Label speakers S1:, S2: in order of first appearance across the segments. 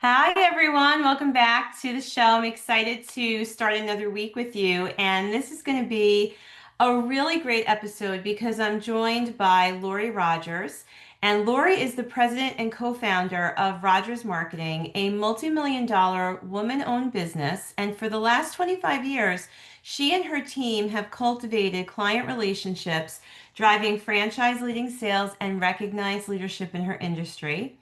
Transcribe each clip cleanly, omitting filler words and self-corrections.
S1: Hi, everyone. Welcome back to the show. I'm excited to start another week with you. And this is going to be a really great episode because I'm joined by Lori Rogers. And Lori is the president and co-founder of RogersMarketing, a multi-million dollar woman-owned business. And for the last 25 years, she and her team have cultivated client relationships, driving franchise leading sales and recognized leadership in her industry.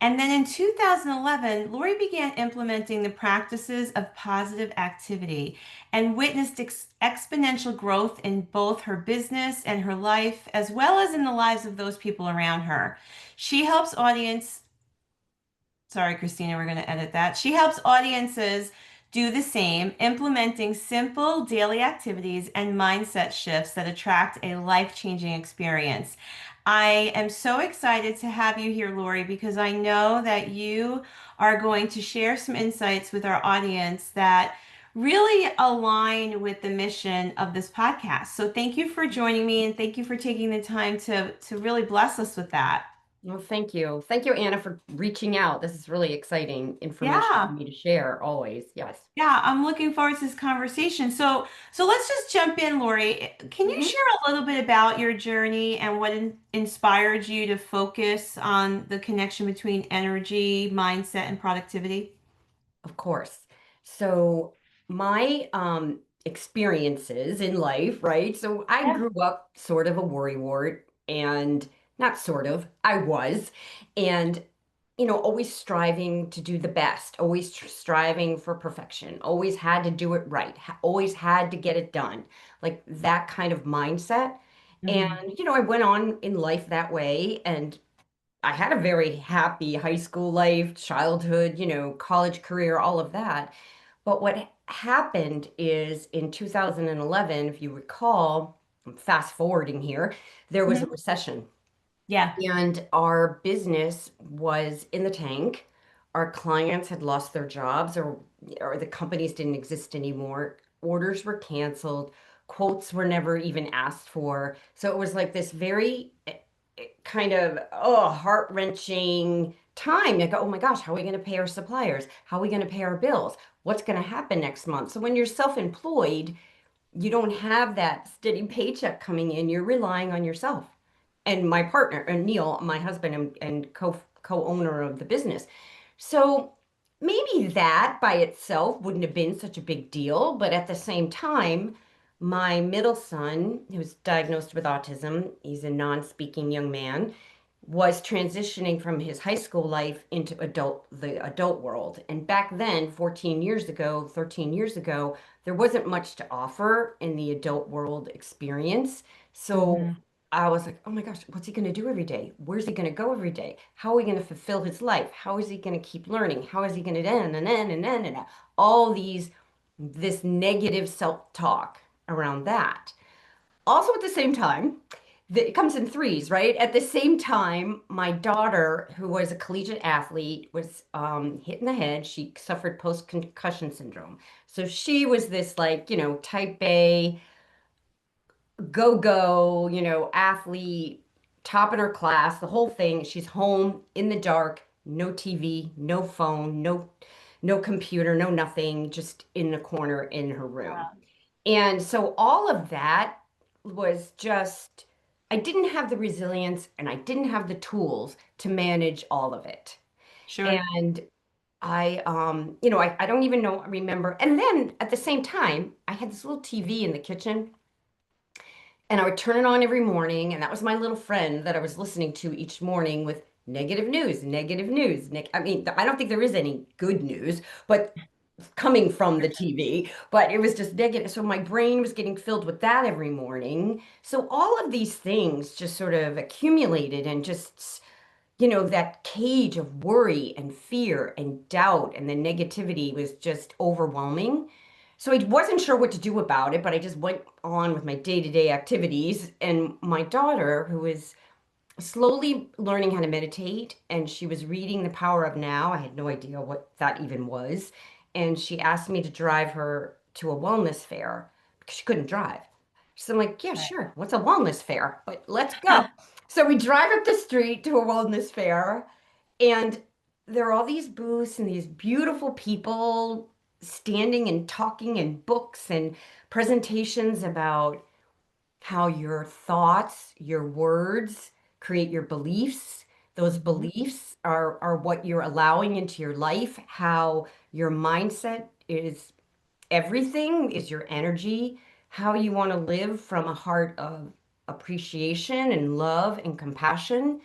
S1: And then in 2011, Lori began implementing the practices of positive activity and witnessed exponential growth in both her business and her life, as well as in the lives of those people around her. She helps audience, sorry, Christina, we're going to edit that. She helps audiences do the same, implementing simple daily activities and mindset shifts that attract a life-changing experience. I am so excited to have you here, Lori, because I know that you are going to share some insights with our audience that really align with the mission of this podcast. So thank you for joining me and thank you for taking the time to really bless us with that.
S2: Well, thank you. Thank you, Anna, for reaching out. This is really exciting information for
S1: Yeah.
S2: me to share always. Yes.
S1: Yeah, I'm looking forward to this conversation. So let's just jump in, Lori. Can you
S2: Mhm.
S1: share a little bit about your journey and what inspired you to focus on the connection between energy, mindset, and productivity?
S2: Of course. So my experiences in life, right? So I
S1: Yeah.
S2: grew up sort of a worrywart and not sort of, I was. And always striving to do the best, always striving for perfection, always had to do it right, always had to get it done, like that kind of mindset. And,
S1: Hmm.
S2: I went on in life that way. And I had a very happy high school life, childhood, college career, all of that. But what happened is in 2011, if you recall, I'm fast forwarding here, there was a
S1: Hmm.
S2: recession
S1: Yeah,
S2: and our business was in the tank. Our clients had lost their jobs or the companies didn't exist anymore. Orders were canceled. Quotes were never even asked for. So it was like this very kind of heart-wrenching time. Like, oh my gosh, how are we going to pay our suppliers? How are we going to pay our bills? What's going to happen next month? So when you're self-employed, you don't have that steady paycheck coming in. You're relying on yourself and my partner, and Neil, my husband and co-owner of the business. So maybe that by itself wouldn't have been such a big deal, but at the same time, my middle son, who's diagnosed with autism, he's a non-speaking young man, was transitioning from his high school life into the adult world. And back then, 14 years ago, 13 years ago, there wasn't much to offer in the adult world experience. So
S1: hmm,
S2: I was like, oh my gosh, what's he going to do every day? Where's he going to go every day? How are we going to fulfill his life? How is he going to keep learning? How is he going to and all this negative self-talk around that. Also at the same time, it comes in threes, right? At the same time, my daughter, who was a collegiate athlete, was hit in the head. She suffered post-concussion syndrome. So she was this like, type A go-go, athlete, top in her class, the whole thing. She's home in the dark, no TV, no phone, no computer, no nothing, just in the corner in her room. And so all of that was just, I didn't have the resilience and I didn't have the tools to manage all of it.
S1: sure.
S2: And I don't even know, remember. And then at the same time, I had this little TV in the kitchen and I would turn it on every morning, and that was my little friend that I was listening to each morning with negative news, negative news. I mean, I don't think there is any good news, but coming from the TV, but it was just negative. So my brain was getting filled with that every morning. So all of these things just sort of accumulated and just, that cage of worry and fear and doubt and the negativity was just overwhelming. So I wasn't sure what to do about it, but I just went on with my day-to-day activities. And my daughter, who is slowly learning how to meditate, and she was reading The Power of Now. I had no idea what that even was. And she asked me to drive her to a wellness fair because she couldn't drive. So I'm like, yeah, sure. What's a wellness fair? But let's go. So we drive up the street to a wellness fair, and there are all these booths and these beautiful people standing and talking and books and presentations about how your thoughts, your words create your beliefs. Those
S1: Mhm.
S2: beliefs are what you're allowing into your life, how your mindset is everything, is your energy, how you want to live from a heart of appreciation and love and compassion.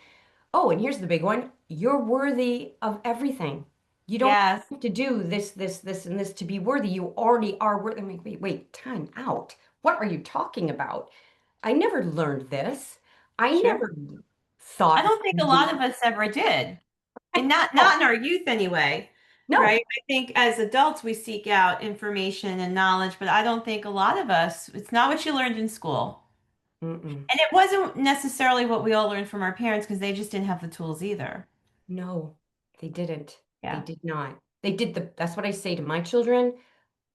S2: Oh, and here's the big one. You're worthy of everything. You don't
S1: Yes,
S2: have to do this, and this to be worthy. You already are worthy. I'm like, wait, time out. What are you talking about? I never learned this. I
S1: sure.
S2: never
S1: I
S2: thought
S1: don't think a lot
S2: reading.
S1: of us ever did. And not
S2: No,
S1: in our youth anyway,
S2: no.
S1: right? I think as adults we seek out information and knowledge, but I don't think a lot of us, it's not what you learned in school.
S2: Mm-mm.
S1: And it wasn't necessarily what we all learned from our parents because they just didn't have the tools either.
S2: No, they didn't. They
S1: Yeah,
S2: did not. That's what I say to my children.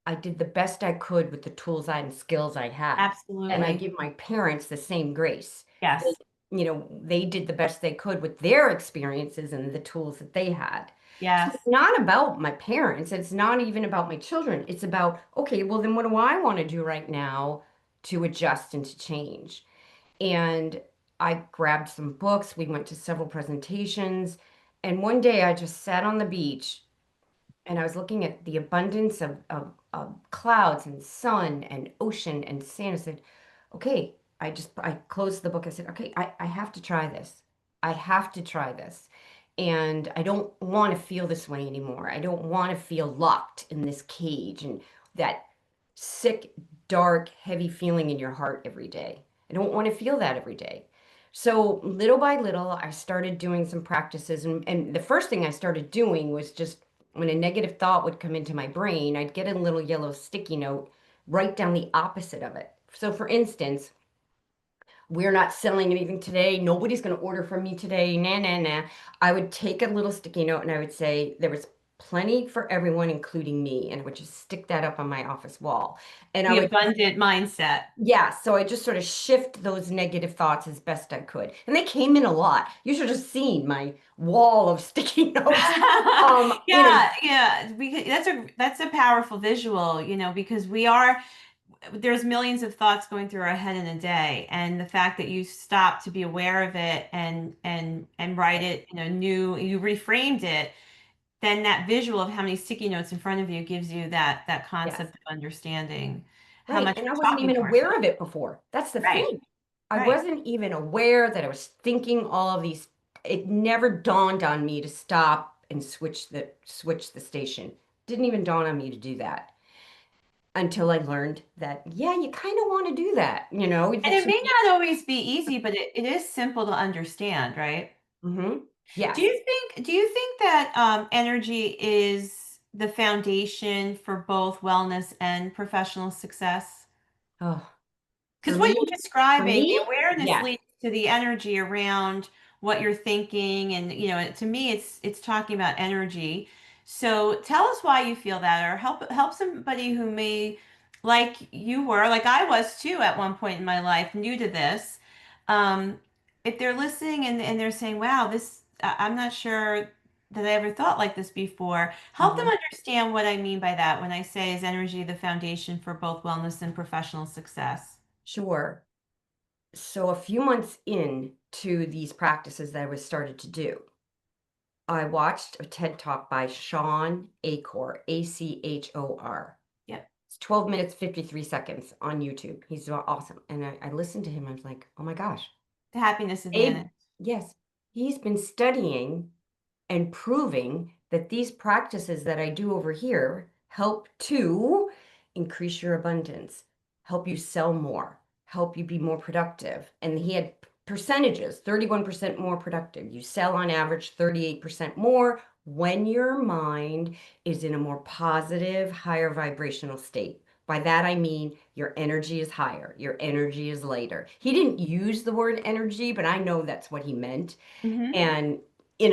S2: I did the best I could with the tools and skills I had. And I
S1: absolutely.
S2: give my parents the same grace. They,
S1: Yes,
S2: they did the best they could with their experiences and the tools that they had. So
S1: yes.
S2: it's not about my parents. It's not even about my children. It's about, okay, well, then what do I want to do right now to adjust and to change? And I grabbed some books. We went to several presentations. And one day I just sat on the beach and I was looking at the abundance of clouds and sun and ocean and sand. I said, okay, I closed the book. I said, okay, I have to try this. I have to try this. And I don't want to feel this way anymore. I don't want to feel locked in this cage and that sick, dark, heavy feeling in your heart every day. I don't want to feel that every day. So little by little, I started doing some practices. And the first thing I started doing was just when a negative thought would come into my brain, I'd get a little yellow sticky note, write down the opposite of it. So, for instance, we're not selling anything today. Nobody's going to order from me today. Nah, nah, nah. I would take a little sticky note and I would say, there was plenty for everyone, including me. And I would just stick that up on my office wall. And I
S1: The
S2: would
S1: abundant mindset.
S2: yeah, so I just sort of shift those negative thoughts as best I could. And they came in a lot. You should have seen my wall of sticky notes. You know,
S1: Yeah, yeah. That's a powerful visual, because there's millions of thoughts going through our head in a day, and the fact that you stop to be aware of it and write it, you reframed it, then that visual of how many sticky notes in front of you gives you that
S2: yes,
S1: concept of understanding how
S2: right.
S1: much
S2: And I
S1: we're
S2: wasn't
S1: talking
S2: even
S1: to
S2: aware
S1: ourselves.
S2: of it before. That's the
S1: Right,
S2: thing. I
S1: right.
S2: wasn't even aware that I was thinking all of these. It never dawned on me to stop and switch the station. Didn't even dawn on me to do that until I learned that, yeah, you kind of want to do that,
S1: And
S2: that
S1: it
S2: to
S1: may
S2: be.
S1: not always be easy, but it is simple to understand, right?
S2: Hmm.
S1: Do
S2: Yes.
S1: you think that energy is the foundation for both wellness and professional success?
S2: Oh,
S1: Because
S2: for
S1: what
S2: me,
S1: you're
S2: for
S1: describing, the
S2: me,
S1: awareness
S2: yes.
S1: leads to the energy around what you're thinking, and to me, it's talking about energy. So tell us why you feel that, or help somebody who may, like you were, like I was too, at one point in my life, new to this. Um, if they're listening and they're saying, "Wow, I'm not sure that I ever thought like this before," help them
S2: Mhm.
S1: understand what I mean by that when I say is energy the foundation for both wellness and professional success.
S2: Sure. So a few months in to these practices that I was started to do, I watched a TED Talk by Sean Achor, Achor.
S1: Yep.
S2: It's 12 minutes, 53 seconds on YouTube. He's awesome. And I listened to him. I was like, oh my gosh,
S1: The happiness
S2: Abe,
S1: advantage.
S2: yes, he's been studying and proving that these practices that I do over here help to increase your abundance, help you sell more, help you be more productive. And he had percentages 31% more productive. You sell on average 38% more when your mind is in a more positive, higher vibrational state. By that, I mean your energy is higher, your energy is lighter. He didn't use the word energy, but I know that's what he meant.
S1: Hmm.
S2: And in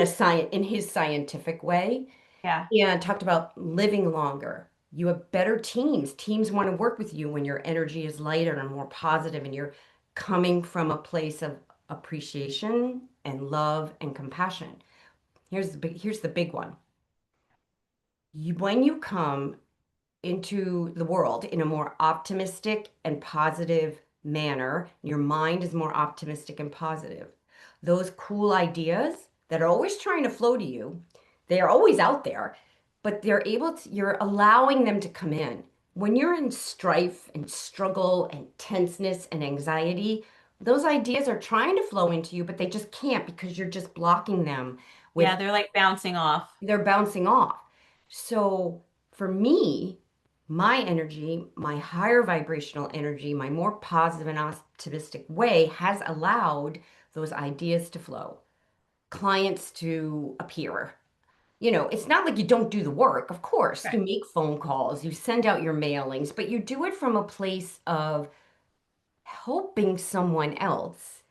S2: his scientific way,
S1: Yeah.
S2: and talked about living longer. You have better teams. Teams want to work with you when your energy is lighter and more positive and you're coming from a place of appreciation and love and compassion. Here's the big one. When you come into the world in a more optimistic and positive manner, your mind is more optimistic and positive. Those cool ideas that are always trying to flow to you, they are always out there, but you're allowing them to come in. When you're in strife and struggle and tenseness and anxiety, those ideas are trying to flow into you, but they just can't because you're just blocking them
S1: Yeah,
S2: with
S1: they're like bouncing off.
S2: they're bouncing off. So for me, my energy, my higher vibrational energy, my more positive and optimistic way has allowed those ideas to flow, clients to appear. It's not like you don't do the work. Of course, you
S1: Right.
S2: make phone calls, you send out your mailings, but you do it from a place of helping someone else,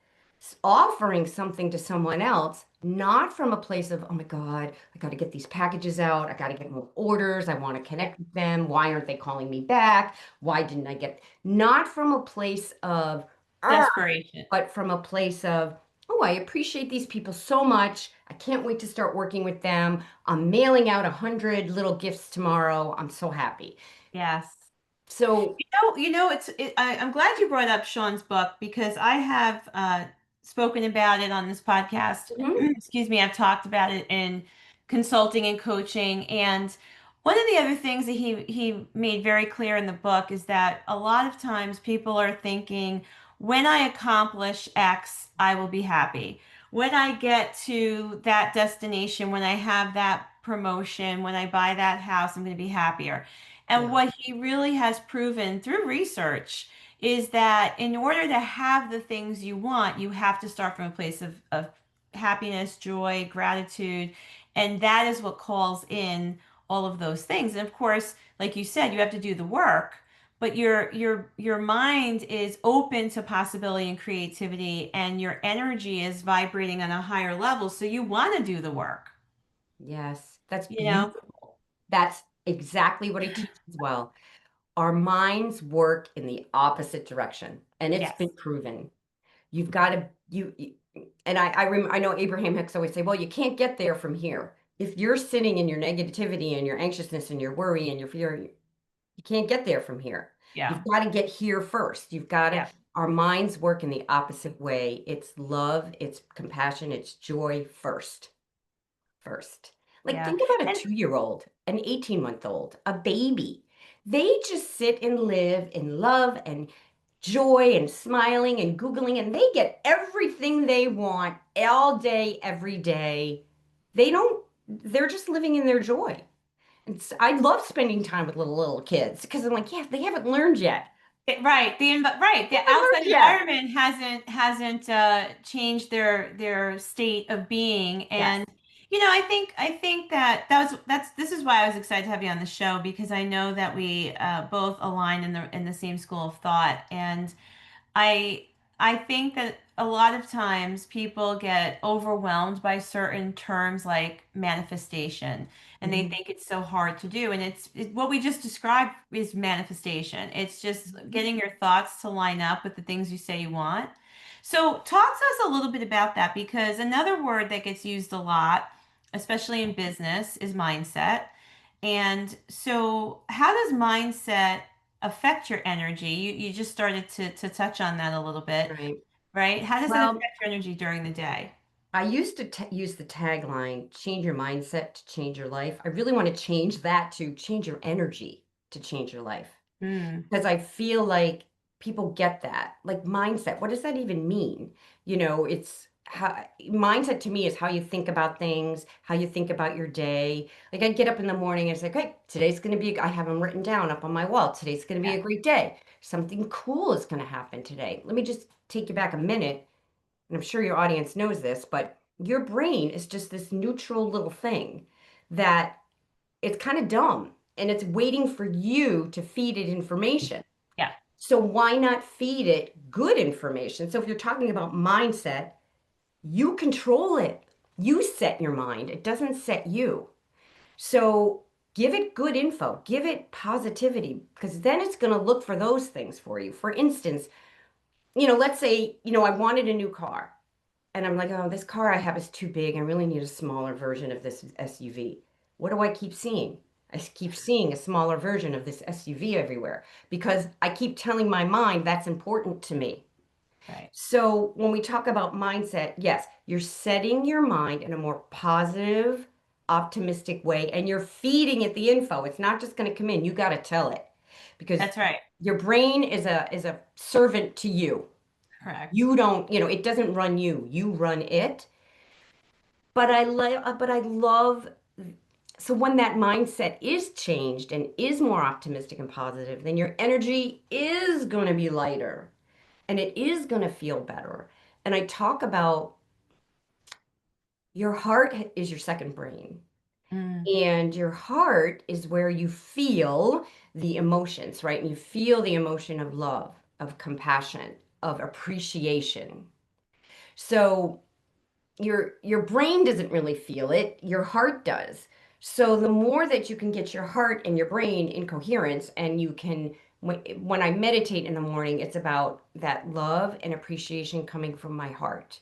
S2: offering something to someone else, not from a place of, oh my God, I got to get these packages out. I got to get more orders. I want to
S1: Yeah.
S2: connect with them. Why aren't they calling me back? Why didn't I get, not from a place of, "Ah,"
S1: Desperation.
S2: but from a place of, oh, I appreciate these people so much. I can't wait to start working with them. I'm mailing out 100 little gifts tomorrow. I'm so happy.
S1: Yes.
S2: So,
S1: I'm glad you brought up Sean's book because I have spoken about it on this podcast.
S2: mhm,
S1: Excuse me, I've talked about it in consulting and coaching. And one of the other things that he made very clear in the book is that a lot of times people are thinking, when I accomplish X, I will be happy. When I get to that destination, when I have that promotion, when I buy that house, I'm going to be happier. And
S2: yeah,
S1: what he really has proven through research is that in order to have the things you want, you have to start from a place of happiness, joy, gratitude. And that is what calls in all of those things. And of course, like you said, you have to do the work, but your mind is open to possibility and creativity, and your energy is vibrating on a higher level. So you want to do the work,
S2: yes, that's
S1: you know?
S2: beautiful. That's exactly what I teach as well. Our minds work in the opposite direction, and it's
S1: Yes.
S2: been proven. You've got to and I know Abraham Hicks always say, well, you can't get there from here. If you're sitting in your negativity and your anxiousness and your worry and your fear, you can't get there from here.
S1: Yeah.
S2: You've got to get here first. You've got to,
S1: Yeah.
S2: our minds work in the opposite way. It's love, it's compassion, it's joy first. Like,
S1: Yeah.
S2: think about a
S1: And
S2: 2-year-old, an 18-month-old, a baby. They just sit and live in love and joy and smiling and Googling, and they get everything they want all day, every day. They're just living in their joy. I love spending time with little kids because I'm like, yeah, they haven't learned yet.
S1: Right, right,
S2: They
S1: the
S2: haven't
S1: outside
S2: learned yet.
S1: environment hasn't changed their state of being.
S2: Yes.
S1: And I think that's this is why I was excited to have you on the show, because I know that we both align in the same school of thought. And I I think that a lot of times people get overwhelmed by certain terms like manifestation, and they
S2: Mhm.
S1: think it's so hard to do. And what we just described is manifestation. It's just getting your thoughts to line up with the things you say you want. So talk to us a little bit about that, because another word that gets used a lot, especially in business, is mindset. And so how does mindset affect your energy? You just started to touch on that a little bit,
S2: Right.
S1: right? How does it
S2: Well,
S1: affect your energy during the day?
S2: I used to use the tagline, change your mindset to change your life. I really want to change that to change your energy to change your life.
S1: Hmm.
S2: Because I feel like people get that. Like mindset, what does that even mean? It's how mindset to me is how you think about things, how you think about your day. Like I get up in the morning and it's like, okay, today's going to be, I have them written down up on my wall. Today's going to be
S1: Yeah.
S2: a great day. Something cool is going to happen today. Let me just take you back a minute, and I'm sure your audience knows this, but your brain is just this neutral little thing that it's kind of dumb and it's waiting for you to feed it information.
S1: Yeah.
S2: So why not feed it good information? So if you're talking about mindset, you control it. You set your mind. It doesn't set you. So give it good info, give it positivity, because then it's going to look for those things for you. For instance, let's say, I wanted a new car and I'm like, oh, this car I have is too big. I really need a smaller version of this SUV. What do I keep seeing? I keep seeing a smaller version of this SUV everywhere because I keep telling my mind that's important to me.
S1: Right.
S2: So when we talk about mindset, yes, you're setting your mind in a more positive, optimistic way, and you're feeding it the info. It's not just going to come in. You got to tell it because
S1: That's right.
S2: your brain is a servant to you.
S1: Correct.
S2: You don't, it doesn't run you. You run it. But I love so when that mindset is changed and is more optimistic and positive, then your energy is going to be lighter and it is going to feel better. And I talk about your heart is your second brain.
S1: Mm.
S2: And your heart is where you feel the emotions, right? And you feel the emotion of love, of compassion, of appreciation. So your brain doesn't really feel it, your heart does. So the more that you can get your heart and your brain in coherence, and you can when I meditate in the morning, it's about that love and appreciation coming from my heart.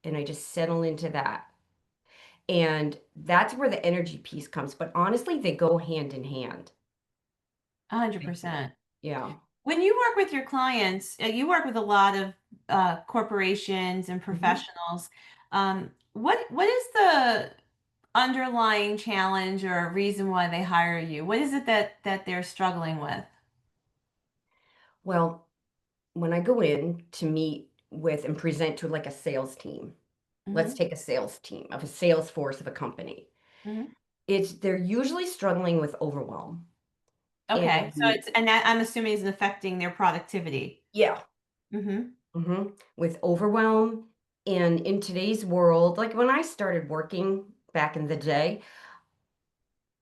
S2: And I just settle into that. And that's where the energy piece comes. But honestly, they go hand in hand. I feel.
S1: 100%.
S2: Yeah.
S1: When you work with your clients, you work with a lot of corporations and
S2: Mhm.
S1: professionals. What is the underlying challenge or reason why they hire you? What is it that they're struggling with?
S2: Well, when I go in to meet with and present to like a sales team, let's
S1: Hmm.
S2: take a sales team of a sales force of a company.
S1: Hmm.
S2: They're usually struggling with overwhelm.
S1: Okay, so
S2: And
S1: it's and that I'm assuming is affecting their productivity.
S2: yeah,
S1: Hmm.
S2: with overwhelm. And in today's world, like when I started working back in the day,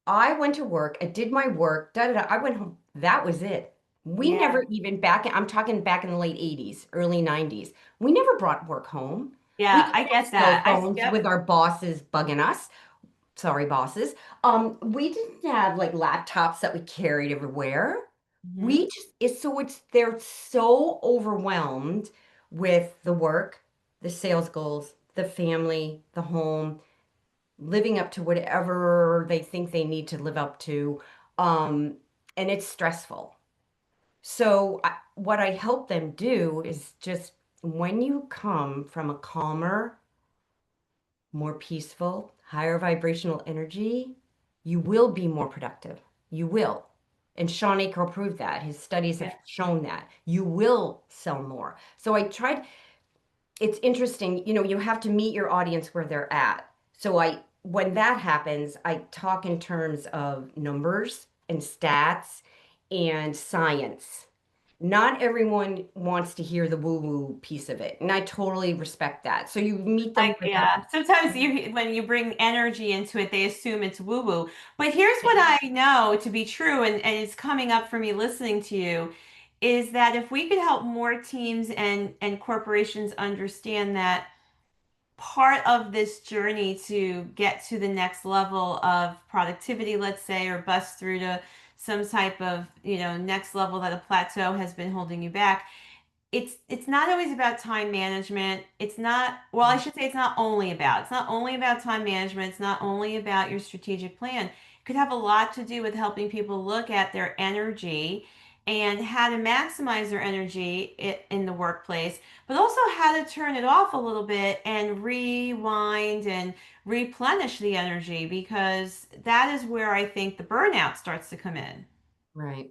S2: I went to work, I did my work, da da da. I went home. That was it. We
S1: Yeah,
S2: never even I'm talking back in the late 80s, early 90s. We never brought work home. We
S1: yeah,
S2: didn't
S1: I
S2: have
S1: get
S2: cell
S1: that.
S2: phones
S1: Yep.
S2: with our bosses bugging us. Sorry, bosses. We didn't have like laptops that we carried everywhere. We
S1: Hmm.
S2: just it's so it's they're so overwhelmed with the work, the sales goals, the family, the home, living up to whatever they think they need to live up to. Um, and it's stressful. So what I help them do is just when you come from a calmer, more peaceful, higher vibrational energy, you will be more productive. You will. And Sean Aker proved that. His studies have
S1: Yeah.
S2: shown that. You will sell more. So I tried, it's interesting, you have to meet your audience where they're at. So when that happens, I talk in terms of numbers and stats and science. Not everyone wants to hear the woo-woo piece of it, and I totally respect that. So you meet them
S1: Like,
S2: where they're
S1: yeah, sometimes when you bring energy into it, they assume it's woo-woo. But here's what I know to be true, and it's coming up for me listening to you, is that if we could help more teams and corporations understand that part of this journey to get to the next level of productivity, let's say, or bust through to some type of, next level that a plateau has been holding you back, it's not always about time management. It's not, well, I should say it's not only about time management. It's not only about your strategic plan. It could have a lot to do with helping people look at their energy and how to maximize their energy in the workplace, but also how to turn it off a little bit and rewind and replenish the energy, because that is where I think the burnout starts to come in.
S2: right.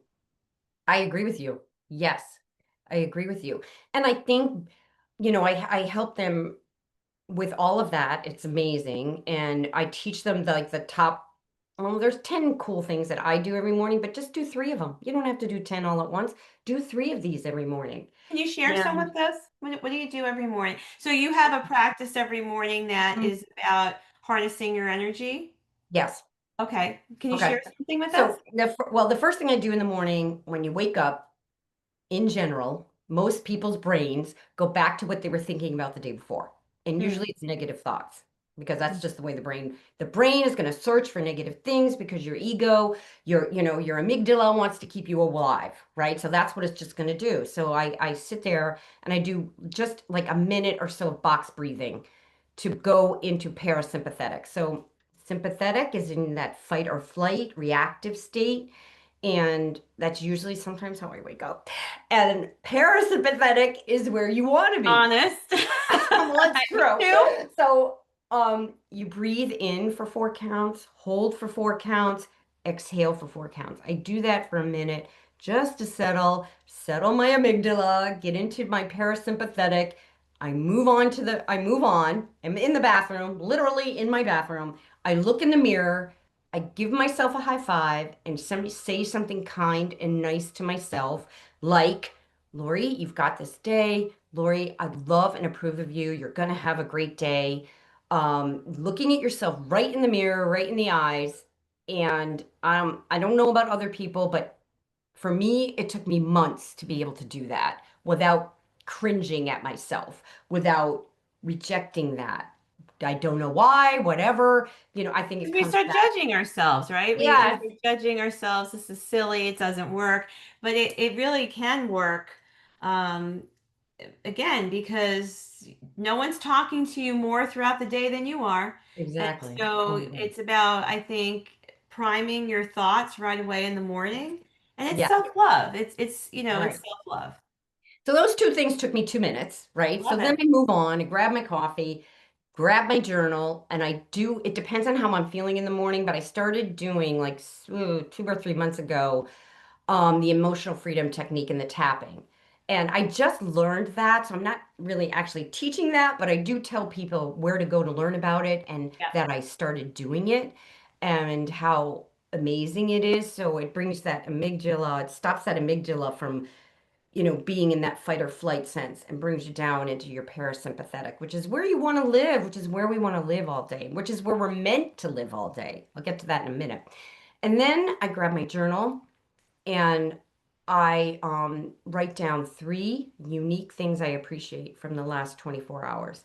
S2: I agree with you. Yes, I agree with you. And I think, I help them with all of that. It's amazing. And I teach them the top, well, there's 10 cool things that I do every morning, but just do three of them. You don't have to do 10 all at once. Do three of these every morning.
S1: Can you share some
S2: And
S1: with us? What do you do every morning? So you have a practice every morning that
S2: mm,
S1: is about harnessing your energy.
S2: yes.
S1: Okay. Can you
S2: Okay.
S1: share something with us?
S2: So the first thing I do in the morning when you wake up, in general, most people's brains go back to what they were thinking about the day before. And
S1: Mm,
S2: usually it's negative thoughts. because that's just the way the brain is going to search for negative things because your ego, your amygdala wants to keep you alive, right? So that's what it's just going to do. So I sit there and I do just like a minute or so of box breathing to go into parasympathetic. So sympathetic is in that fight or flight reactive state. And that's usually sometimes how I wake up. And parasympathetic is where you want to be.
S1: Honest.
S2: Well, it's
S1: Me
S2: true.
S1: too.
S2: So, you breathe in for 4 counts, hold for 4 counts, exhale for 4 counts. I do that for a minute just to settle my amygdala, get into my parasympathetic. I move on. I'm in the bathroom, literally in my bathroom. I look in the mirror. I give myself a high five and somebody say something kind and nice to myself, like, Lori, you've got this day. Lori, I love and approve of you. You're going to have a great day. Looking at yourself right in the mirror, right in the eyes. And I don't know about other people, but for me, it took me months to be able to do that without cringing at myself, without rejecting that. I don't know why, whatever. I think it
S1: We
S2: comes
S1: start
S2: back.
S1: judging ourselves, right? We
S2: Yes,
S1: start judging ourselves. This is silly. It doesn't work. But it really can work. Um, Again, because no one's talking to you more throughout the day than you are. And
S2: exactly. Oh
S1: so
S2: my God.
S1: it's about, I think, priming your thoughts right away in the morning. And it's
S2: Yeah,
S1: self-love. It's
S2: right.
S1: self-love.
S2: So those two things took me 2 minutes, right? So
S1: Love
S2: then
S1: it.
S2: I move on, I grab my coffee, grab my journal, and it depends on how I'm feeling in the morning, but I started doing like 2 or 3 months ago, the emotional freedom technique and the tapping. And I just learned that. So I'm not really actually teaching that, but I do tell people where to go to learn about it and
S1: Yeah.
S2: that I started doing it and how amazing it is. So it brings that amygdala, it stops that amygdala from being in that fight or flight sense and brings you down into your parasympathetic, which is where you want to live, which is where we want to live all day, which is where we're meant to live all day. I'll get to that in a minute. And then I grab my journal and I write down 3 unique things I appreciate from the last 24 hours.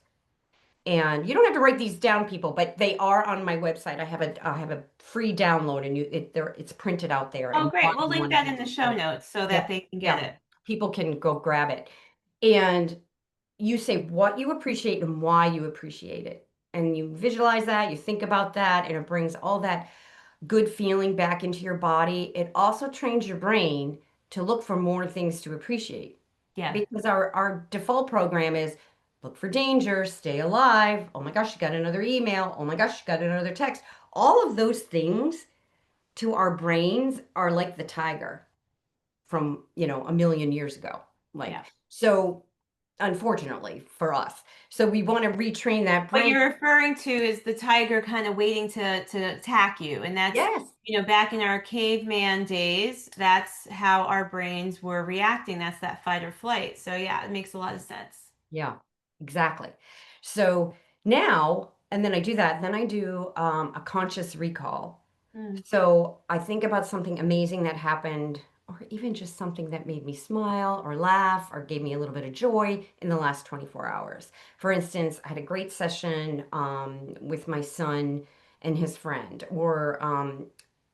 S2: And you don't have to write these down, people, but they are on my website. I have a free download, and it's printed out there,
S1: Oh,
S2: and why
S1: great. We'll
S2: you
S1: link
S2: want to
S1: that
S2: do
S1: in the
S2: it.
S1: show notes so that
S2: Yep,
S1: they can get
S2: yep.
S1: it.
S2: People can go grab it. And you say what you appreciate and why you appreciate it. And you visualize that, you think about that, and it brings all that good feeling back into your body. It also trains your brain to look for more things to appreciate
S1: Yeah.
S2: because our default program is look for danger, stay alive. Oh my gosh, you got another email. Oh my gosh, you got another text. All of those things to our brains are like the tiger from, a million years ago.
S1: Yeah.
S2: So unfortunately for us. So we want to retrain that
S1: What
S2: brain.
S1: you're referring to is the tiger kind of waiting to attack you. And that's,
S2: Yes.
S1: back in our caveman days, that's how our brains were reacting. That's that fight or flight. So yeah, it makes a lot of sense.
S2: Yeah, exactly. So now, and then I do that, then I do a conscious recall.
S1: Mm,
S2: So I think about something amazing that happened, or even just something that made me smile or laugh or gave me a little bit of joy in the last 24 hours. For instance, I had a great session with my son and his friend, or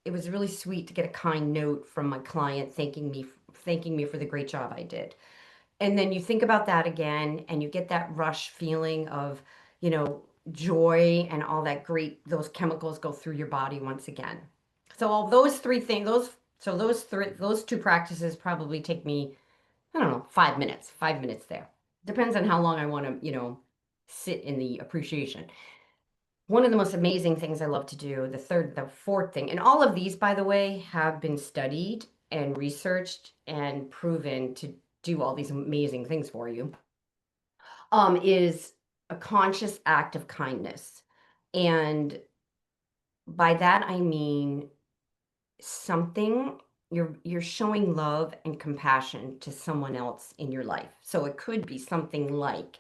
S2: it was really sweet to get a kind note from my client thanking me for the great job I did. And then you think about that again and you get that rush feeling of, you know, joy and all that those chemicals go through your body once again. So all those 3 things, those 2 practices probably take me, I don't know, 5 minutes, 5 minutes there. Depends on how long I want to, sit in the appreciation. One of the most amazing things I love to do, the fourth thing, and all of these, by the way, have been studied and researched and proven to do all these amazing things for you, is a conscious act of kindness. And by that, I mean something you're showing love and compassion to someone else in your life. So it could be something like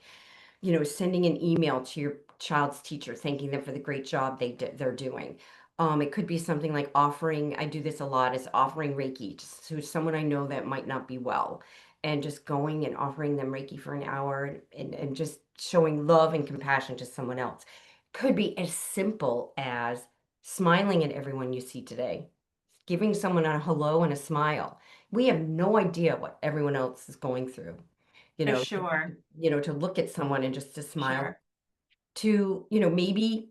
S2: sending an email to your child's teacher, thanking them for the great job they're doing. It could be something like I do this a lot, is offering Reiki to someone I know that might not be well, and just going and offering them Reiki for an hour and just showing love and compassion to someone else. could be as simple as smiling at everyone you see today, giving someone a hello and a smile. We have no idea what everyone else is going through. You
S1: For
S2: know,
S1: sure.
S2: to look at someone and just to smile,
S1: Sure.
S2: to, maybe,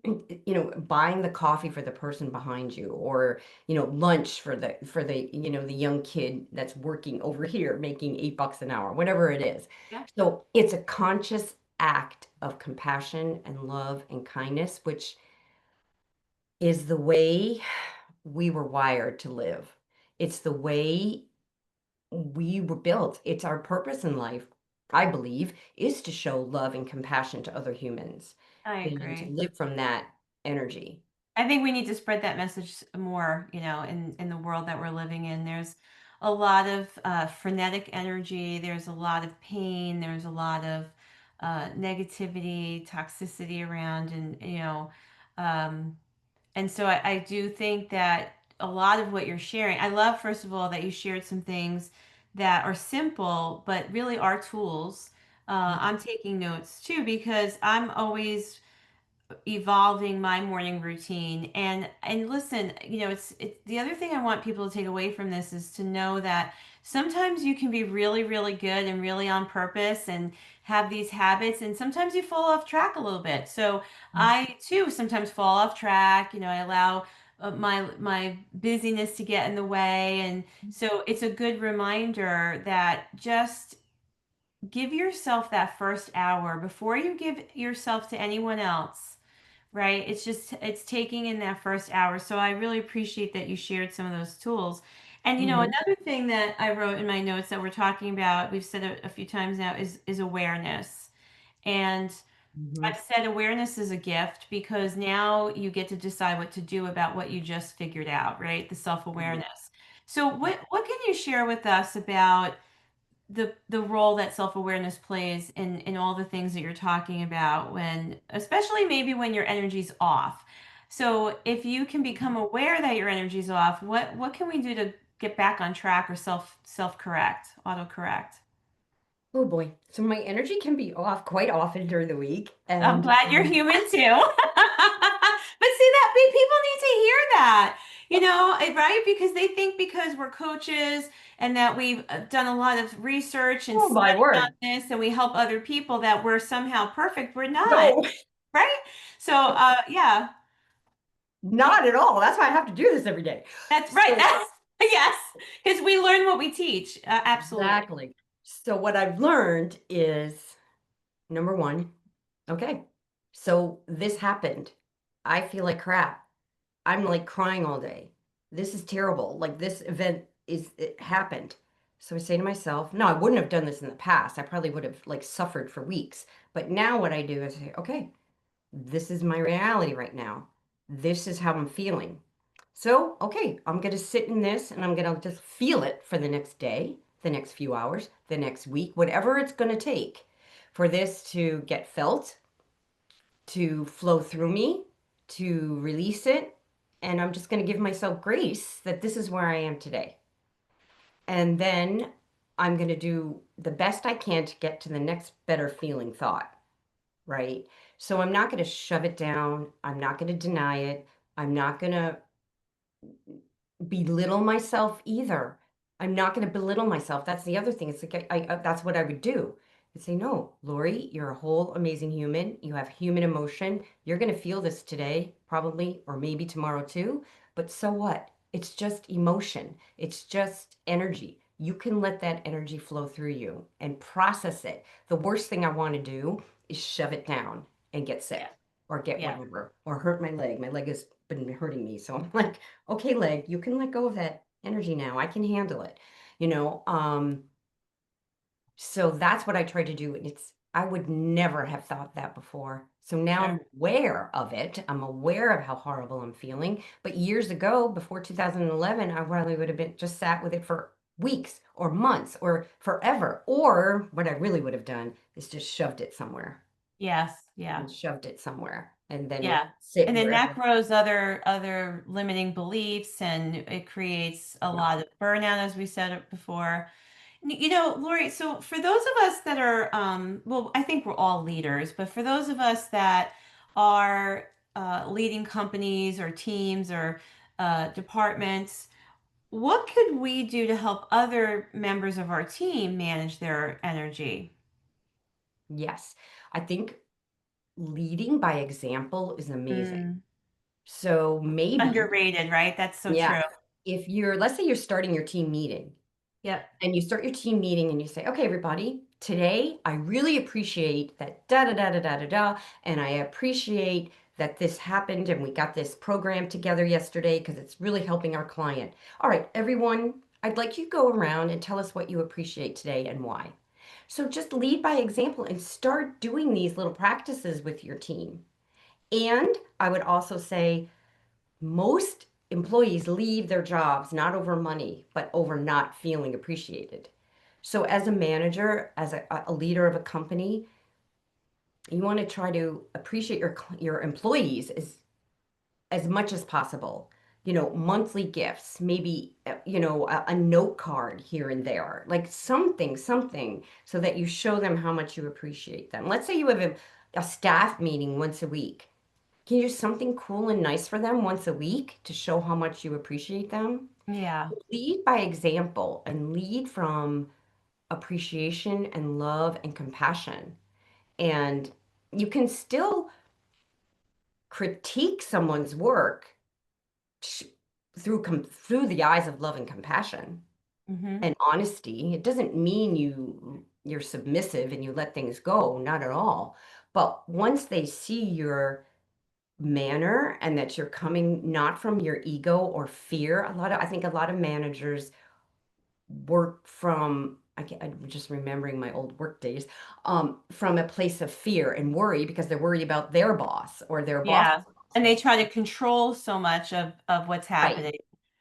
S2: buying the coffee for the person behind you, or, lunch for the young kid that's working over here making $8 an hour, whatever it is.
S1: Yeah,
S2: So it's a conscious act of compassion and love and kindness, which is the way we were wired to live. It's the way we were built. It's our purpose in life, I believe, is to show love and compassion to other humans
S1: I
S2: and to
S1: agree.
S2: live from that energy.
S1: I think we need to spread that message more, in the world that we're living in. There's a lot of frenetic energy. There's a lot of pain. There's a lot of negativity, toxicity around, um, and so I do think that a lot of what you're sharing, I love, first of all, that you shared some things that are simple, but really are tools. I'm taking notes too because I'm always evolving my morning routine. And listen, it's the other thing I want people to take away from this is to know that sometimes you can be really, really good and really on purpose and have these habits, and sometimes you fall off track a little bit. So I too sometimes fall off track. I allow my busyness to get in the way, and so it's a good reminder that just give yourself that first hour before you give yourself to anyone else, right? It's taking in that first hour. So I really appreciate that you shared some of those tools. And
S2: Mhm,
S1: another thing that I wrote in my notes that we're talking about, we've said a few times now, is awareness. And I've
S2: mhm,
S1: said awareness is a gift because now you get to decide what to do about what you just figured out, right? The
S2: mhm.
S1: self-awareness. So what can you share with us about the role that self-awareness plays in all the things that you're talking about, when especially maybe when your energy's off? So if you can become aware that your energy's off, what can we do to get back on track, or self-correct, auto-correct?
S2: Oh boy. So my energy can be off quite often during the week.
S1: I'm
S2: And
S1: glad you're human too. But see, that people need to hear that, right? Because they think because we're coaches and that we've done a lot of research and
S2: oh my
S1: studied on
S2: word.
S1: this and we help other people, that we're somehow perfect. We're not,
S2: No,
S1: right? So, yeah, take
S2: not at all. That's why I have to do this every day.
S1: that's right.
S2: So
S1: Yes, because we learn what we teach. Absolutely.
S2: exactly. So what I've learned is, number one, okay, so this happened. I feel like crap. I'm like crying all day. This is terrible. Like this event it happened. So I say to myself, no, I wouldn't have done this in the past. I probably would have like suffered for weeks. But now what I do is say, okay, this is my reality right now. This is how I'm feeling. So, okay, I'm going to sit in this and I'm going to just feel it for the next day, the next few hours, the next week, whatever it's going to take for this to get felt, to flow through me, to release it. And I'm just going to give myself grace that this is where I am today. And then I'm going to do the best I can to get to the next better feeling thought, right? So I'm not going to shove it down. I'm not going to deny it. I'm not going to belittle myself either. I'm not going to belittle myself. That's the other thing. It's like that's what I would do. I'd say, no, Lori, you're a whole amazing human. You have human emotion. You're going to feel this today, probably, or maybe tomorrow too. But so what? It's just emotion. It's just energy. You can let that energy flow through you and process it. The worst thing I want to do is shove it down and get
S1: Yeah.
S2: sick or get
S1: Yeah.
S2: whatever or hurt my leg. My leg has been hurting me. So I'm like, okay, leg, you can let go of that energy now. I can handle it. You know, so that's what I try to do. And I would never have thought that before. So now
S1: Sure.
S2: I'm aware of it. I'm aware of how horrible I'm feeling. But years ago, before 2011, I probably would have been just sat with it for weeks or months or forever. Or what I really would have done is just shoved it somewhere
S1: Yes. Yeah.
S2: and shoved it somewhere and then let
S1: Yeah.
S2: it sit
S1: And then that
S2: wherever.
S1: grows other limiting beliefs, and it creates a
S2: Yeah.
S1: lot of burnout, as we said it before. Lori, so for those of us that are, well, I think we're all leaders, but for those of us that are leading companies or teams or departments, what could we do to help other members of our team manage their energy?
S2: Yes. I think leading by example is amazing.
S1: Mm,
S2: So maybe,
S1: underrated, right? That's so
S2: yeah,
S1: true.
S2: if you're, let's say you're starting your team meeting
S1: Yep.
S2: and you start your team meeting and you say, okay, everybody, today I really appreciate that da da da da da da da, and I appreciate that this happened and we got this program together yesterday because it's really helping our client. All right, everyone, I'd like you to go around and tell us what you appreciate today and why. So just lead by example and start doing these little practices with your team. And I would also say most employees leave their jobs not over money, but over not feeling appreciated. So as a manager, as a leader of a company, you want to try to appreciate your employees as much as possible. You know, monthly gifts, maybe a note card here and there, like something, so that you show them how much you appreciate them. Let's say you have a staff meeting once a week. Can you do something cool and nice for them once a week to show how much you appreciate them?
S1: Yeah.
S2: Lead by example and lead from appreciation and love and compassion. And you can still critique someone's work sh- through the eyes of love and compassion
S1: Hmm.
S2: and honesty. It doesn't mean you're submissive and you let things go, not at all. But once they see your manner and that you're coming not from your ego or fear, I think a lot of managers work from I'm just remembering my old work days, from a place of fear and worry because they're worried about their boss or their
S1: Yeah.
S2: boss's boss.
S1: And they try to control so much of what's
S2: Right.
S1: happening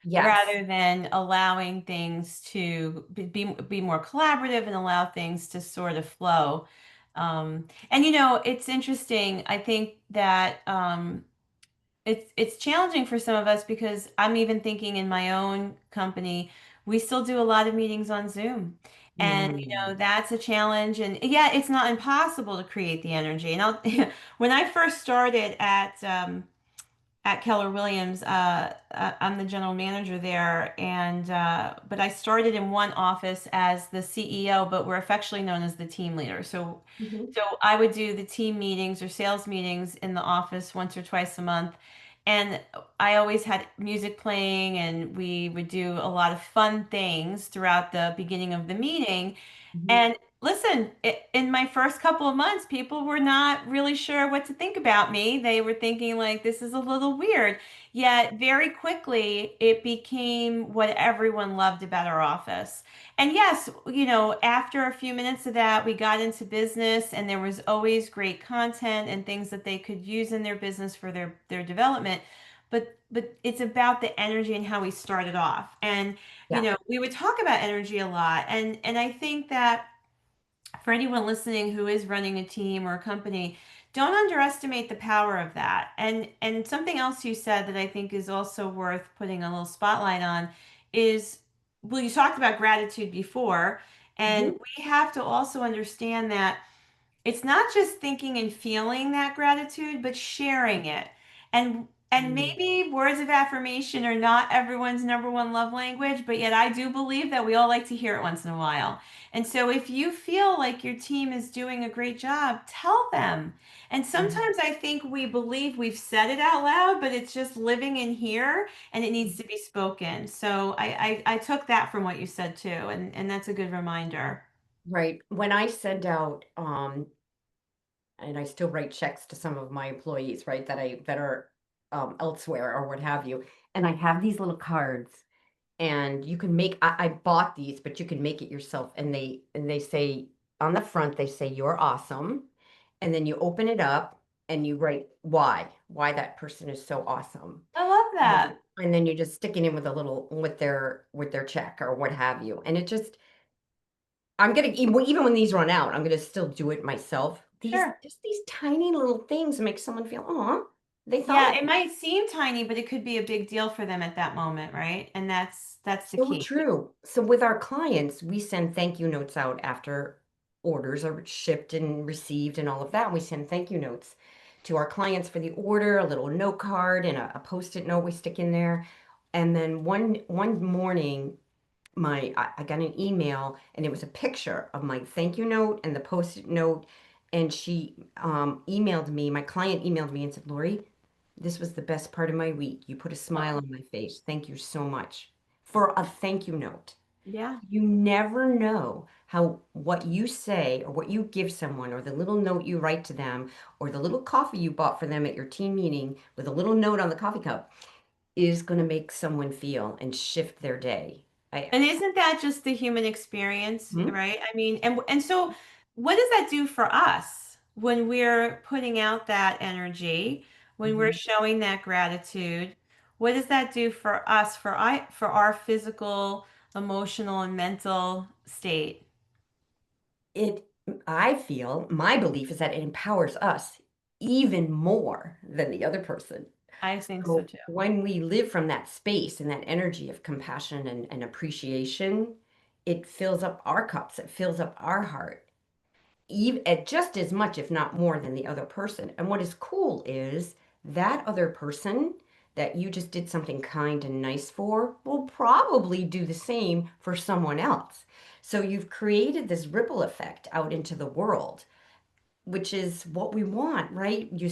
S2: Yes.
S1: rather than allowing things to be more collaborative and allow things to sort of flow. And it's interesting. I think that it's challenging for some of us because I'm even thinking in my own company, we still do a lot of meetings on Zoom. And
S2: Mm.
S1: that's a challenge. And yeah, it's not impossible to create the energy. And when I first started at Keller Williams. I'm the general manager there, and but I started in one office as the CEO, but we're affectionately known as the team leader. So,
S2: Mhm.
S1: so I would do the team meetings or sales meetings in the office once or twice a month, and I always had music playing, and we would do a lot of fun things throughout the beginning of the meeting.
S2: Mhm.
S1: And listen, in my first couple of months, people were not really sure what to think about me. They were thinking, like, this is a little weird. Yet, very quickly, it became what everyone loved about our office. And yes, after a few minutes of that, we got into business, and there was always great content and things that they could use in their business for their development. But it's about the energy and how we started off. And
S2: Yeah.
S1: we would talk about energy a lot. And I think that for anyone listening who is running a team or a company, don't underestimate the power of that. And something else you said that I think is also worth putting a little spotlight on is, well, you talked about gratitude before, and
S2: Mhm.
S1: we have to also understand that it's not just thinking and feeling that gratitude, but sharing it. And
S2: Mm.
S1: maybe words of affirmation are not everyone's number one love language, but yet I do believe that we all like to hear it once in a while. And so if you feel like your team is doing a great job, tell them. And
S2: Mhm.
S1: sometimes I think we believe we've said it out loud, but it's just living in here and it needs to be spoken. So I took that from what you said too, and that's a good reminder.
S2: Right. When I send out, and I still write checks to some of my employees, right, that are elsewhere or what have you, and I have these little cards and you can make I bought these, but you can make it yourself. And they say on the front, they say you're awesome. And then you open it up and you write why that person is so awesome.
S1: I love that.
S2: And then you just stick it in with a little with their check or what have you. And it just I'm gonna even when these run out, I'm gonna still do it myself. These
S1: Sure.
S2: just these tiny little things make someone feel, oh, they thought
S1: Yeah,
S2: of
S1: it
S2: me.
S1: might seem tiny, but it could be a big deal for them at that moment, right? And that's the
S2: So
S1: key.
S2: true. So with our clients, we send thank you notes out after orders are shipped and received and all of that. We send thank you notes to our clients for the order, a little note card and a post-it note we stick in there. And then one morning, I got an email and it was a picture of my thank you note and the post-it note. And she emailed me, my client emailed me and said, Lori, this was the best part of my week. You put a smile
S1: Oh,
S2: on my face. Thank you so much for a thank you note.
S1: yeah.
S2: You never know how what you say or what you give someone or the little note you write to them or the little coffee you bought for them at your team meeting with a little note on the coffee cup is going to make someone feel and shift their day. I,
S1: And isn't that just the human experience,
S2: hmm?
S1: right? I mean, and so what does that do for us when we're putting out that energy, when we're
S2: Mhm.
S1: showing that gratitude? What does that do for us, for our physical, emotional, and mental state?
S2: It, I feel, my belief is that it empowers us even more than the other person.
S1: I think so
S2: So
S1: too.
S2: when we live from that space and that energy of compassion and appreciation, it fills up our cups, it fills up our heart, even at just as much, if not more, than the other person. And what is cool is that other person that you just did something kind and nice for will probably do the same for someone else. So you've created this ripple effect out into the world, which is what we want, right? You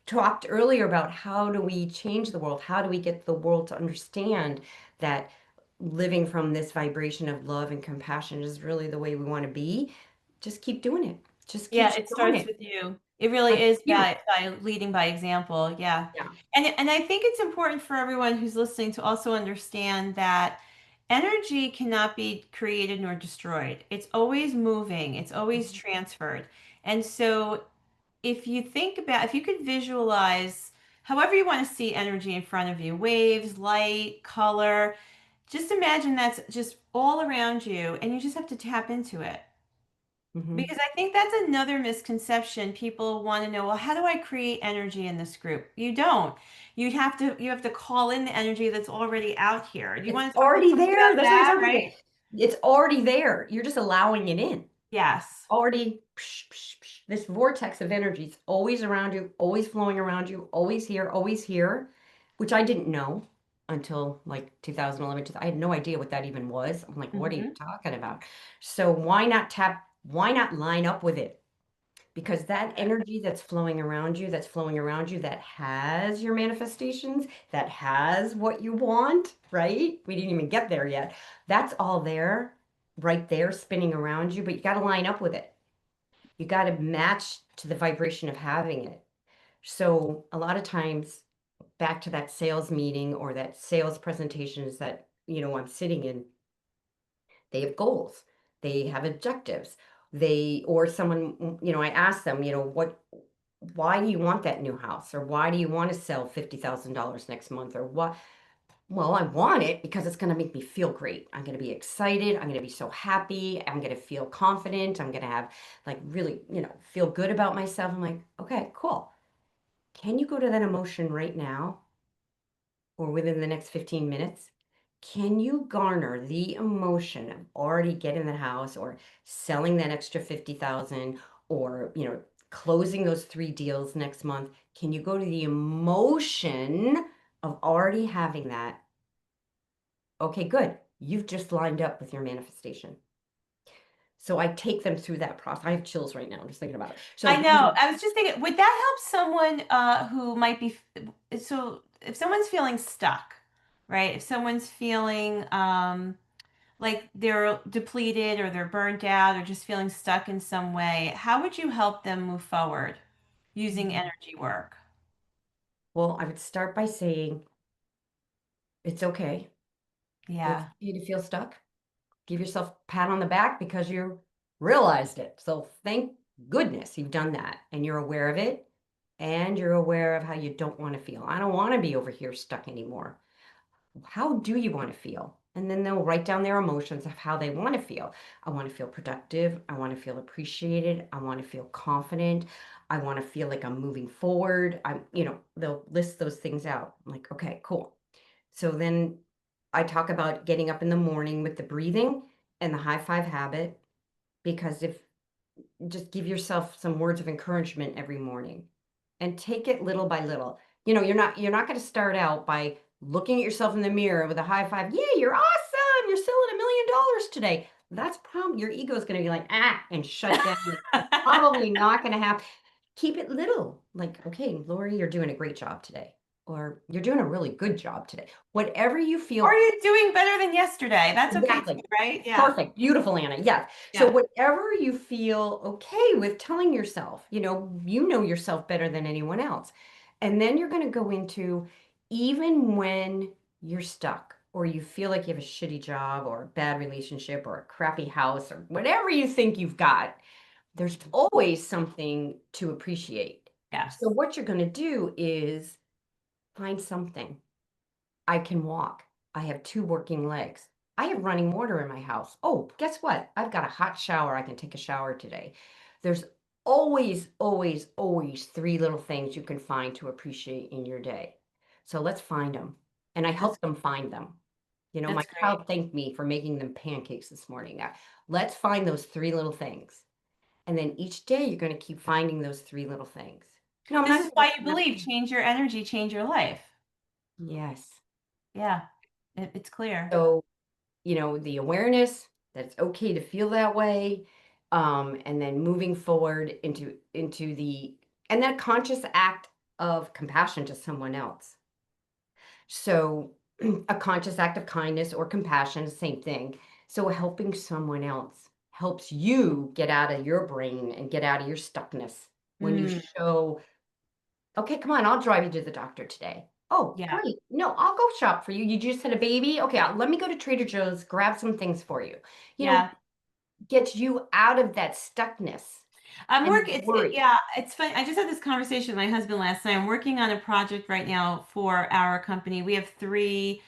S2: talked earlier about how do we change the world? How do we get the world to understand that living from this vibration of love and compassion is really the way we want to be? Just keep doing it. Just keep
S1: Yeah, it
S2: showing
S1: starts
S2: it.
S1: with you. It really
S2: Like
S1: is
S2: you.
S1: by leading by example. Yeah.
S2: Yeah.
S1: And I think it's important for everyone who's listening to also understand that energy cannot be created nor destroyed. It's always moving, it's always
S2: Mhm.
S1: transferred. And so if you could visualize however you want to see energy in front of you, waves, light, color, just imagine that's just all around you and you just have to tap into it.
S2: Mhm.
S1: Because I think that's another misconception. People want to know, well, how do I create energy in this group? You don't. You have to call in the energy that's already out here. Do you
S2: It's
S1: want to talk a
S2: already
S1: little bit
S2: there.
S1: about
S2: That's what I'm
S1: that,
S2: talking about.
S1: right?
S2: It's already there. You're just allowing it in.
S1: Yes.
S2: Already this vortex of energy is always around you, always flowing around you, always here, which I didn't know until like 2011. I had no idea what that even was. I'm like, what are you
S1: Hmm.
S2: talking about? So why not line up with it? Because that energy that's flowing around you, that has your manifestations, that has what you want, right? We didn't even get there yet. That's all there, right there, spinning around you, but you got to line up with it. You got to match to the vibration of having it. So a lot of times, back to that sales meeting or that sales presentations that, I'm sitting in, they have goals, they have objectives. Or someone, I ask them, why do you want that new house? Or why do you want to sell $50,000 next month? Or what? Well, I want it because it's going to make me feel great. I'm going to be excited. I'm going to be so happy. I'm going to feel confident. I'm going to have like really, feel good about myself. I'm like, okay, cool. Can you go to that emotion right now or within the next 15 minutes? Can you garner the emotion of already getting the house or selling that extra 50,000 or, closing those 3 deals next month? Can you go to the emotion of already having that? Okay, good. You've just lined up with your manifestation. So I take them through that process. I have chills right now, just thinking about it.
S1: I
S2: So
S1: know. I was just thinking, would that help someone who might be so if someone's feeling stuck, right? If someone's feeling like they're depleted or they're burnt out or just feeling stuck in some way, how would you help them move forward using energy work?
S2: well, I would start by saying it's okay. It's
S1: Yeah.
S2: okay to feel stuck. Give yourself a pat on the back because you realized it. So thank goodness you've done that and you're aware of it and you're aware of how you don't want to feel. I don't want to be over here stuck anymore. How do you want to feel? And then they'll write down their emotions of how they want to feel. I want to feel productive. I want to feel appreciated. I want to feel confident. I want to feel like I'm moving forward. They'll list those things out. I'm like, okay, cool. So then I talk about getting up in the morning with the breathing and the high five habit, because if just give yourself some words of encouragement every morning. and take it little by little. You're not going to start out by looking at yourself in the mirror with a high five. Yeah, you're awesome. You're selling $1 million today. That's probably your ego is going to be like, and shut down. It's probably not going to happen. Keep it little. Like, okay, Lori, you're doing a great job today. Or you're doing a really good job today. Whatever you
S1: Or
S2: feel.
S1: you're doing better than yesterday. That's okay too,
S2: Exactly.
S1: right? Yeah.
S2: Perfect. Beautiful, Anna. Yes. So
S1: Yeah.
S2: whatever you feel okay with telling yourself, you know yourself better than anyone else. And then you're going to go into even when you're stuck or you feel like you have a shitty job or a bad relationship or a crappy house or whatever you think you've got, there's always something to appreciate. So
S1: Yes.
S2: what you're going to do is find something. I can walk. I have two working legs. I have running water in my house. Oh, guess what? I've got a hot shower. I can take a shower today. There's always, always, always three little things you can find to appreciate in your day. So let's find them. And I
S1: That's
S2: help them find them. My
S1: that's great.
S2: child thanked me for making them pancakes this morning. Now, let's find those three little things. And then each day you're going to keep finding those three little things. I'm
S1: This
S2: not
S1: is why you
S2: saying
S1: believe change your energy, change your life.
S2: yes.
S1: Yeah. It's clear.
S2: So the awareness that it's okay to feel that way, and then moving forward into the and that conscious act of compassion to someone else. So a conscious act of kindness or compassion, same thing. So helping someone else helps you get out of your brain and get out of your stuckness when you
S1: Mm,
S2: show, okay, come on, I'll drive you to the doctor today. Oh,
S1: yeah.
S2: great. No, I'll go shop for you. You just had a baby. Okay, let me go to Trader Joe's, grab some things for you. You know,
S1: Yeah.
S2: gets you out of that stuckness and worry.
S1: Yeah, it's funny. I just had this conversation with my husband last night. I'm working on a project right now for our company. We have three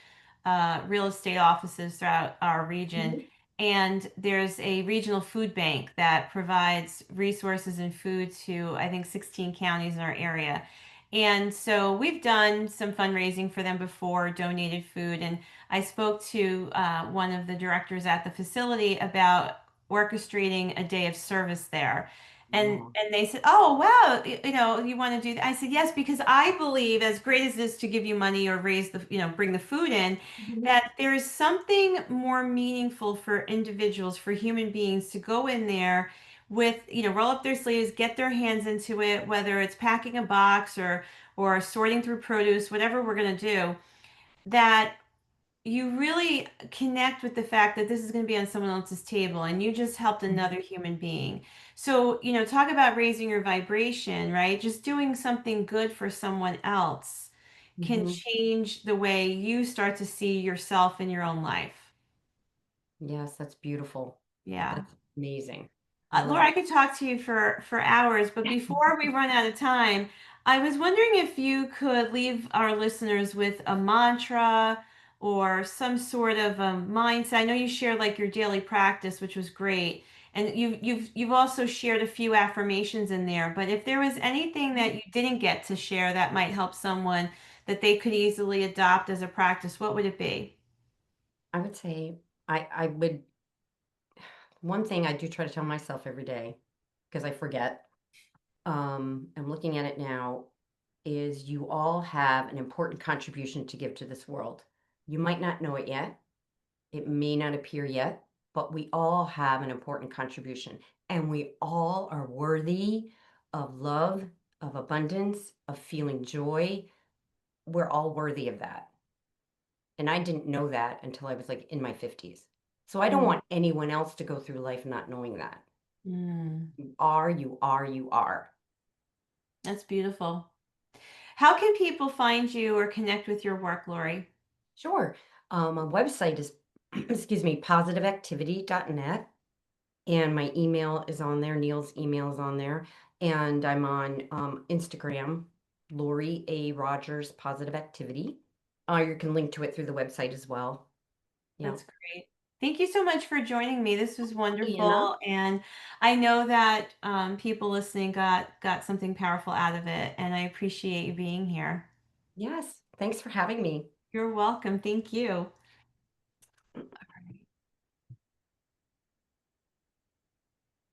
S1: real estate offices throughout our region,
S2: Mhm.
S1: and there's a regional food bank that provides resources and food to, I think, 16 counties in our area. And so we've done some fundraising for them before, donated food, and I spoke to one of the directors at the facility about orchestrating a day of service there.
S2: Oh.
S1: And they said, "Oh, wow, you want to do that?" I said, "Yes, because I believe, as great as it is to give you money or bring the food in,
S2: Mhm.
S1: that there is something more meaningful for individuals, for human beings to go in there with, roll up their sleeves, get their hands into it, whether it's packing a box or sorting through produce, whatever we're going to do, that you really connect with the fact that this is going to be on someone else's table and you just helped another human being. So, talk about raising your vibration, right? Just doing something good for someone else can
S2: Mhm.
S1: change the way you start to see yourself in your own life.
S2: Yes, that's beautiful.
S1: Yeah.
S2: That's amazing. I
S1: Laura,
S2: love
S1: I could talk to you for hours, but
S2: it.
S1: before we run out of time, I was wondering if you could leave our listeners with a mantra or some sort of mindset. I know you shared like your daily practice, which was great, and you've also shared a few affirmations in there. But if there was anything that you didn't get to share that might help someone that they could easily adopt as a practice, what would it be?
S2: I would say I would one thing I do try to tell myself every day because I forget. I'm looking at it now, is you all have an important contribution to give to this world. You might not know it yet. It may not appear yet, but we all have an important contribution, and we all are worthy of love, of abundance, of feeling joy. We're all worthy of that. And I didn't know that until I was like in my 50s. So I don't
S1: Mm,
S2: want anyone else to go through life not knowing that.
S1: mm,
S2: You are, you are, you are.
S1: that's beautiful. How can people find you or connect with your work, Lori?
S2: Sure. My website is, excuse me, positiveactivity.net. And my email is on there. Neil's email is on there. And I'm on Instagram, Lori A. Rogers Positive Activity. You can link to it through the website as well. Yeah.
S1: That's great. Thank you so much for joining me. This was
S2: Anna.
S1: wonderful, and I know that people listening got something powerful out of it, and I appreciate you being here.
S2: Yes. Thanks for having me.
S1: You're welcome. Thank you.